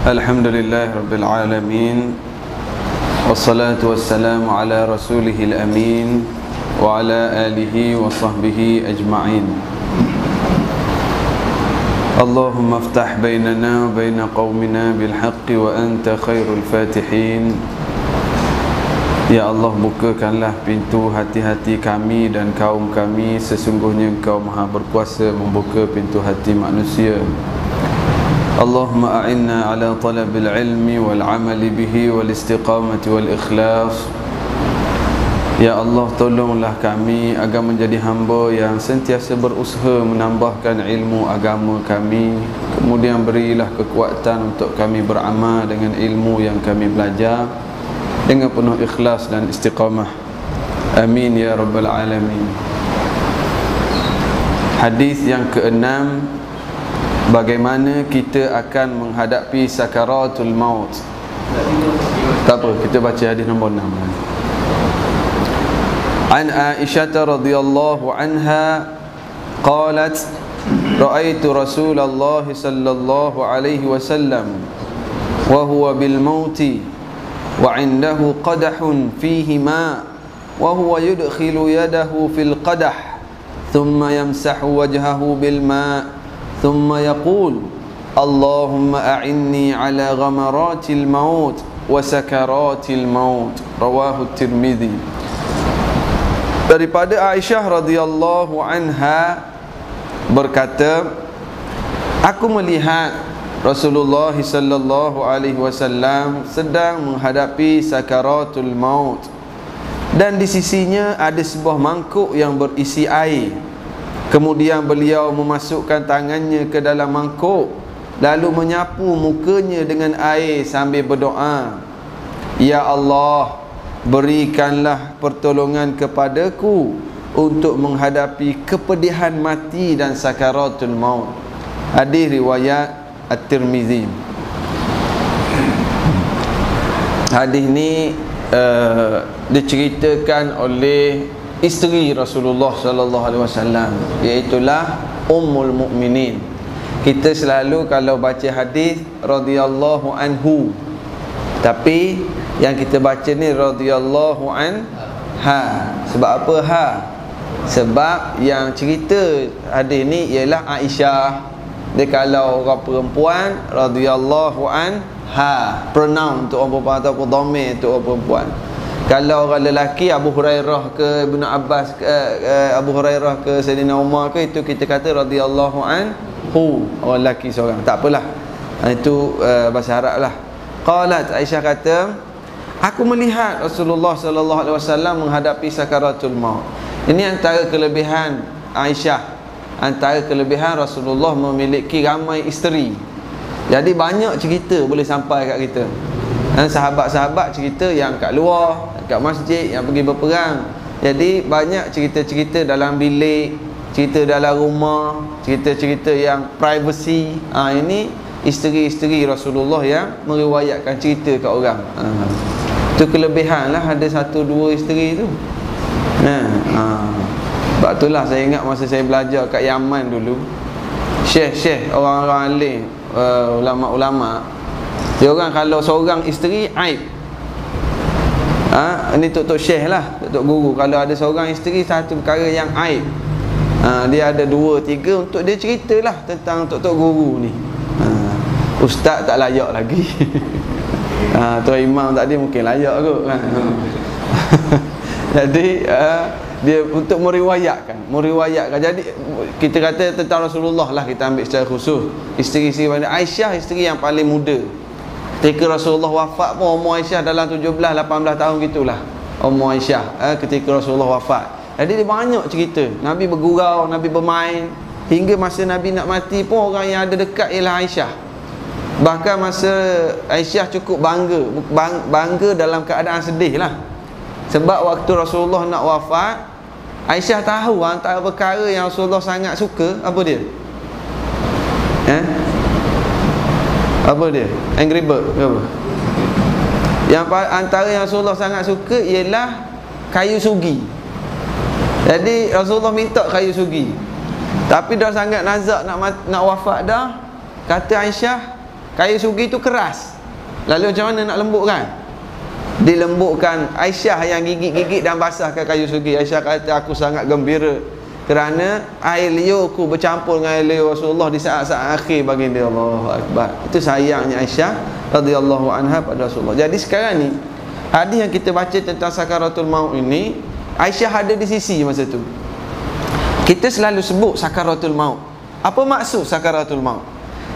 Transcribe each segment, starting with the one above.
Alhamdulillah Rabbil Alamin, wassalatu wassalamu ala rasulihil amin, wa ala alihi wa sahbihi ajma'in. Allahumma aftah bainana wa baina qawmina bilhaqqi wa anta khairul fatihin. Ya Allah, bukakanlah pintu hati-hati kami dan kaum kami. Sesungguhnya Engkau maha berkuasa membuka pintu hati manusia. Allahumma a'inna ala talabil ilmi wal amali bihi wal istiqamati wal ikhlas. Ya Allah, tolonglah kami agar menjadi hamba yang sentiasa berusaha menambahkan ilmu agama kami. Kemudian berilah kekuatan untuk kami beramal dengan ilmu yang kami belajar dengan penuh ikhlas dan istiqamah. Amin ya rabbal alamin. Hadis yang keenam, bagaimana kita akan menghadapi sakaratul maut. Tak apa, kita baca hadis nombor 6. An Aisyah radhiyallahu anha qalat ra'aitu Rasulullah sallallahu alaihi wasallam wa huwa bil mauti wa 'indahu qadahun fihi ma wa huwa yudkhilu yadahu fil qadah thumma yamsahu wajhahu bil ma' ثم يقول اللهم أعني على غمرات الموت وسكرات الموت. Rawahu Tirmizi. Daripada Aisyah radhiyallahu anha berkata, aku melihat Rasulullah sallallahu alaihi wasallam sedang menghadapi sakaratul maut, dan di sisinya ada sebuah mangkuk yang berisi air. Kemudian beliau memasukkan tangannya ke dalam mangkuk, lalu menyapu mukanya dengan air sambil berdoa, Ya Allah, berikanlah pertolongan kepadaku untuk menghadapi kepedihan mati dan sakaratul maut. Hadis riwayat At-Tirmizi. Hadis ni diceritakan oleh isteri Rasulullah sallallahu alaihi wasallam, iaitulah Ummul Mukminin. Kita selalu kalau baca hadis radhiyallahu anhu, tapi yang kita baca ni radhiyallahu anha. Sebab apa ha? Sebab yang cerita hadis ni ialah Aisyah. Dia kalau orang perempuan radhiyallahu anha, pronoun untuk orang perempuan ataupun dhamir untuk orang perempuan. Kalau orang lelaki, Abu Hurairah ke Ibnu Abbas ke Abu Hurairah ke Sayyidina Umar ke, itu kita kata radhiyallahu anhu, orang lelaki seorang. Tak apalah, itu bahasa Arab lah. Qalat, Aisyah kata, aku melihat Rasulullah sallallahu alaihi wasallam menghadapi sakaratul maut. Ini antara kelebihan Aisyah, antara kelebihan Rasulullah memiliki ramai isteri. Jadi banyak cerita boleh sampai kat kita. Dan sahabat-sahabat cerita yang kat luar, kat masjid, yang pergi berperang. Jadi banyak cerita-cerita dalam bilik, cerita dalam rumah, cerita-cerita yang privacy. Ini isteri-isteri Rasulullah yang meriwayatkan cerita kat orang. Itu kelebihan lah, ada 1-2 isteri tu. Sebab itulah saya ingat masa saya belajar kat Yaman dulu, syekh-syekh, orang-orang alim, ulama-ulama, dia orang kalau seorang isteri aib. Ini tok-tok syekh lah, tok-tok guru. Kalau ada seorang isteri, satu perkara yang aib, dia ada 2-3 untuk dia ceritalah tentang tok-tok guru ni. Ustaz tak layak lagi. Tuan imam tadi mungkin layak kot kan. Jadi dia untuk meriwayatkan. Jadi kita kata tentang Rasulullah lah, kita ambil secara khusus. Isteri-isteri Aisyah, isteri yang paling muda. Ketika Rasulullah wafat pun umur Aisyah dalam 17-18 tahun gitulah umur Aisyah ketika Rasulullah wafat. Jadi dia banyak cerita. Nabi bergurau, Nabi bermain, hingga masa Nabi nak mati pun orang yang ada dekat ialah Aisyah. Bahkan masa Aisyah cukup bangga dalam keadaan sedih lah. Sebab waktu Rasulullah nak wafat, Aisyah tahu antara perkara yang Rasulullah sangat suka, apa dia? Apa dia? Angry Bird ke apa? Yang antara yang Rasulullah sangat suka ialah kayu sugi. Jadi Rasulullah minta kayu sugi. Tapi dah sangat nazak nak wafat dah, kata Aisyah, Kayu sugi tu keras. Lalu macam mana nak lembutkan? Dilembutkan. Aisyah yang gigit-gigit dan basahkan kayu sugi. Aisyah kata, aku sangat gembira kerana air liurku bercampur dengan air liur Rasulullah di saat-saat akhir baginda. Allahu Akbar. Itu sayangnya Aisyah radhiyallahu anha pada Rasulullah. Jadi sekarang ni hadis yang kita baca tentang sakaratul maut ini, Aisyah ada di sisi masa tu. Kita selalu sebut sakaratul maut. Apa maksud sakaratul maut?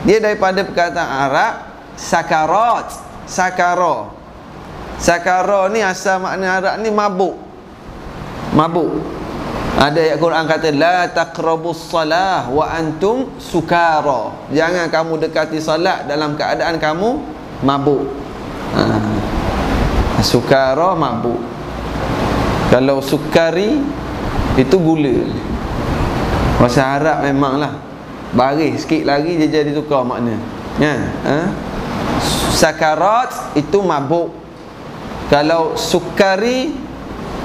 Dia daripada perkataan Arab sakarat, sakara. Sakara ni asal makna Arab ni mabuk. Mabuk. Ada ayat Quran kata la taqrabus salah wa antum sukara. Jangan kamu dekati solat dalam keadaan kamu mabuk. Sukara mabuk. Kalau sukari itu gula. Bahasa Arab memanglah baris sikit lagi dia jadi tukar makna. Kan? Sakarat itu mabuk. Kalau sukari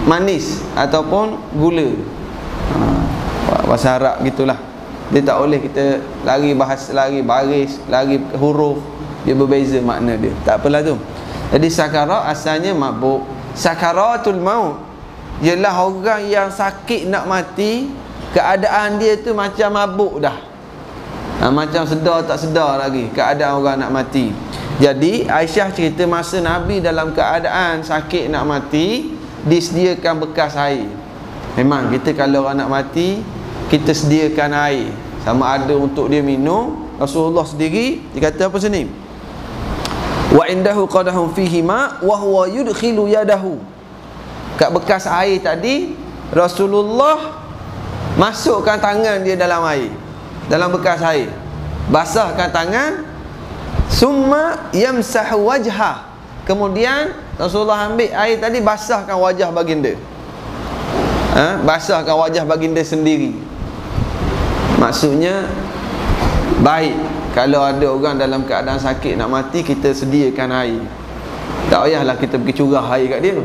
manis ataupun gula. Bahasa Arab gitulah. Dia tak boleh kita lari bahasa, lari baris, lari huruf, dia berbeza makna dia. Tak apalah tu. Jadi sakarat asalnya mabuk. Sakaratul maut ialah orang yang sakit nak mati, keadaan dia tu macam mabuk dah. Macam sedar tak sedar lagi keadaan orang nak mati. Jadi Aisyah cerita masa Nabi dalam keadaan sakit nak mati, disediakan bekas air. Memang kita kalau orang nak mati, kita sediakan air, sama ada untuk dia minum. Rasulullah sendiri dia kata apa sini? Wa indahu qadahum fihi ma wa huwa yudkhilu yadahu. Kat bekas air tadi, Rasulullah masukkan tangan dia dalam air, dalam bekas air, basahkan tangan, summa yamsahu wajhah. Kemudian Rasulullah ambil air tadi, basahkan wajah baginda. Basahkan wajah baginda sendiri. Maksudnya baik kalau ada orang dalam keadaan sakit nak mati, kita sediakan air. Tak payahlah kita pergi curah air kat dia.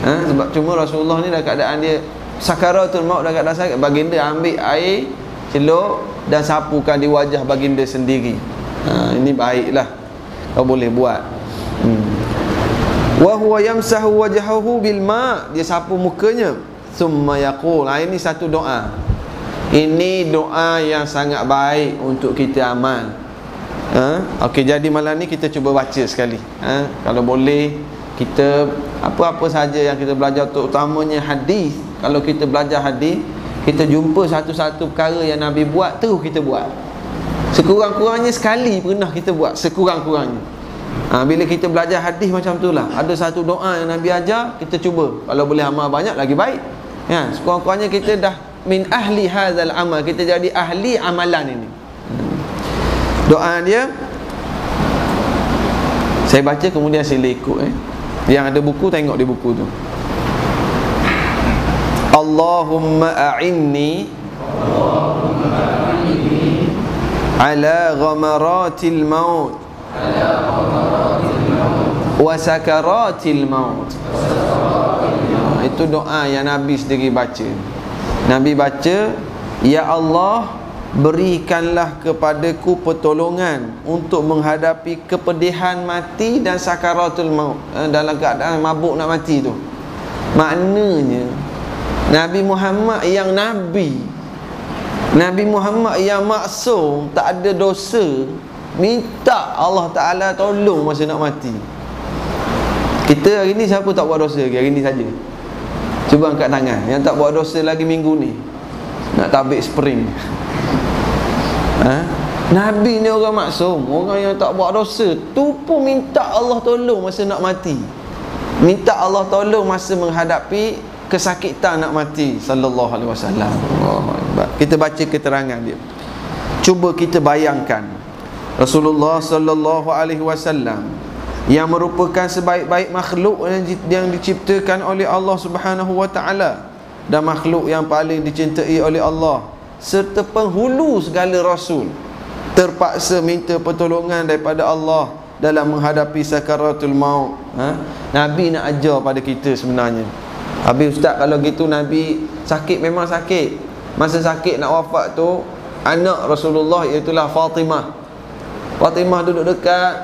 Sebab cuma Rasulullah ni dalam keadaan dia sakaratul maut, dalam keadaan sakit, baginda ambil air, celup dan sapukan di wajah baginda sendiri. Ini baiklah, kau boleh buat. Wa huwa yamsahu wajhahu bil ma', dia sapu mukanya. Summa yaqul, ini satu doa. Ini doa yang sangat baik untuk kita amal. Okey, jadi malam ni kita cuba baca sekali. Kalau boleh, kita apa-apa saja yang kita belajar, terutamanya hadis. Kalau kita belajar hadis, kita jumpa satu-satu perkara yang Nabi buat, terus kita buat. Sekurang-kurangnya sekali pernah kita buat, sekurang-kurangnya. Bila kita belajar hadis macam itulah, ada satu doa yang Nabi ajar, kita cuba. Kalau boleh amal banyak, lagi baik. Sekurang-kurangnya kita dah min ahli hadzal amal, kita jadi ahli amalan ini. Doa dia saya baca, kemudian sila ikut. Yang ada buku, tengok di buku tu. Allahumma a'inni ala ghamaratil maut wa sakaratil maut. Itu doa yang Nabi sendiri baca. Nabi baca, ya Allah, berikanlah kepadaku pertolongan untuk menghadapi kepedihan mati dan sakaratul maut, dalam keadaan mabuk nak mati tu. Maknanya Nabi Muhammad yang Nabi, Nabi Muhammad yang maksum, tak ada dosa, minta Allah Ta'ala tolong masa nak mati. Kita hari ni siapa tak buat dosa hari ni saja? Cuba angkat tangan yang tak buat dosa lagi minggu ni, nak tabik spring. Nabi ni orang maksum, orang yang tak buat dosa tu pun minta Allah tolong masa nak mati, minta Allah tolong masa menghadapi kesakitan nak mati. Sallallahu alaihi wasallam. Kita baca keterangan dia. Cuba kita bayangkan Rasulullah sallallahu alaihi wasallam yang merupakan sebaik-baik makhluk yang diciptakan oleh Allah Subhanahu wa taala, dan makhluk yang paling dicintai oleh Allah, serta penghulu segala rasul, terpaksa minta pertolongan daripada Allah dalam menghadapi sakaratul maut. Nabi nak ajar pada kita sebenarnya. Habis ustaz, kalau gitu Nabi sakit, memang sakit. Masa sakit nak wafat tu, anak Rasulullah, iaitulah Fatimah, Fatimah duduk dekat.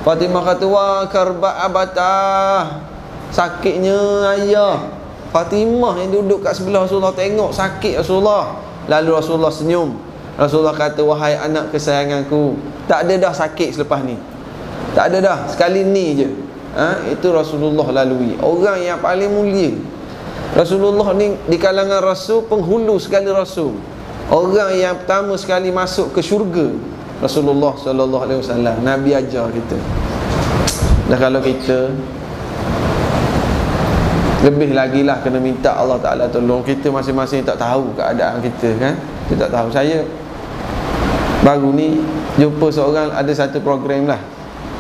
Fatimah kata, wah karba abatah, sakitnya ayah. Fatimah yang duduk kat sebelah Rasulullah tengok sakit Rasulullah. Lalu Rasulullah senyum. Rasulullah kata, wahai anak kesayanganku, tak ada dah sakit selepas ni. Tak ada dah, sekali ni je. Itu Rasulullah lalui. Orang yang paling mulia. Rasulullah ni di kalangan rasul, penghulu segala rasul. Orang yang pertama sekali masuk ke syurga, Rasulullah sallallahu alaihi wasallam. Nabi ajar kita. Dan kalau kita lebih lagi lah kena minta Allah Ta'ala tolong. Kita masing-masing tak tahu keadaan kita kan. Kita tak tahu. Saya baru ni jumpa seorang, ada satu program lah.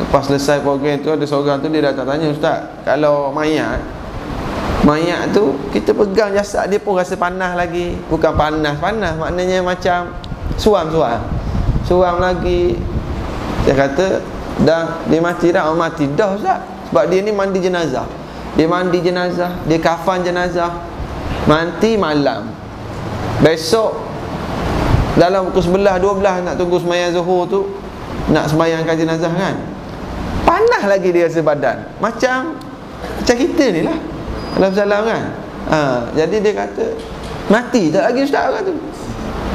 Lepas selesai program tu, ada seorang tu dia datang tanya, ustaz, kalau mayat tu kita pegang jasad dia pun rasa panas lagi. Bukan panas maknanya macam suam lagi. Dia kata, dah dia mati dah. Mati dah ustaz. Sebab dia ni mandi jenazah. Dia kafan jenazah, mati malam. Besok dalam pukul 11-12 nak tunggu sembahyang Zuhur tu, nak sembahyangkan jenazah kan. Panas lagi dia rasa badan. Macam kita ni lah, Alhamdulillah kan. Jadi dia kata, mati tak lagi ustaz orang tu.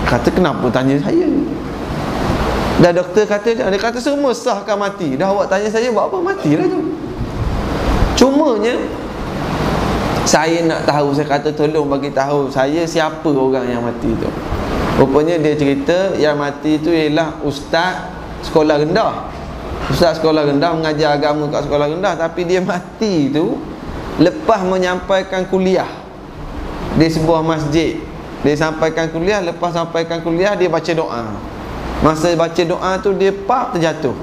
Kata, kenapa tanya saya? Dah doktor kata, dia kata semua sahkan mati. Dah awak tanya saya buat apa? Matilah tu. Cumanya saya nak tahu, saya kata tolong bagi tahu saya siapa orang yang mati tu. Rupanya dia cerita yang mati tu ialah ustaz sekolah rendah. Ustaz sekolah rendah mengajar agama kat sekolah rendah, tapi dia mati tu lepas menyampaikan kuliah di sebuah masjid. Dia sampaikan kuliah, lepas sampaikan kuliah dia baca doa. Masa baca doa tu dia terjatuh.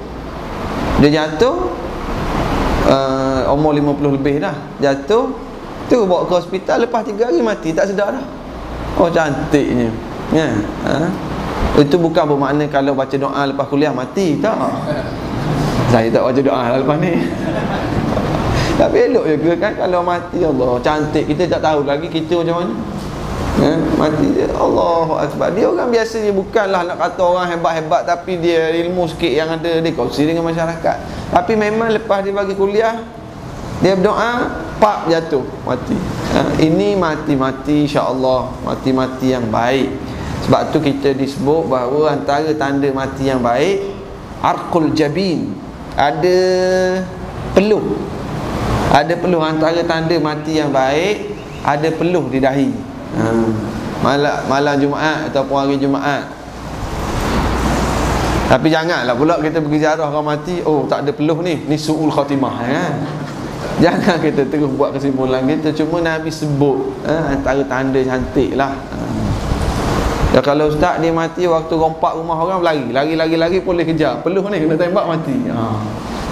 Dia jatuh, umur 50 lebih dah, jatuh tu, bawa ke hospital. Lepas 3 hari mati, tak sedar dah. Oh, cantiknya ya. Itu bukan bermakna kalau baca doa lepas kuliah mati, tak. Saya tak baca doa lepas ni. Tapi elok juga kan kalau mati. Allah, cantik. Kita tak tahu lagi kita macam mana. Mati dia, Allahu Akbar. Dia orang biasa, dia bukanlah nak kata orang hebat-hebat, tapi dia ilmu sikit yang ada dia kongsi dengan masyarakat. Tapi memang lepas dia bagi kuliah, dia berdoa, pak jatuh, mati. Ini mati-mati insya-Allah, mati-mati yang baik. Sebab tu kita disebut bahawa antara tanda mati yang baik, arqul jabin, ada peluh. Ada peluh. Antara tanda mati yang baik, ada peluh di dahi. Malam Jumaat ataupun hari Jumaat. Tapi janganlah pula kita pergi ziarah orang mati, oh tak ada peluh ni su'ul khatimah kan. Jangan kita terus buat kesimpulan kita. Cuma Nabi sebut antara tanda cantik lah. Ya, kalau ustaz dia mati waktu rompak rumah orang, lari boleh kejar, peluh ni kena tembak mati.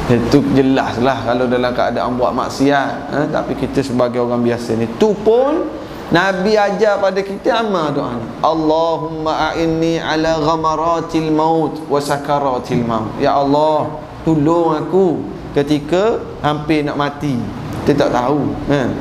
Itu jelas lah kalau dalam keadaan buat maksiat. Tapi kita sebagai orang biasa ni, tu pun Nabi ajar pada kita amal doa ni, Allahumma a'inni ala ghamaratil maut wa sakaratil maut. Ya Allah, tolong aku ketika hampir nak mati. Kita tak tahu kan.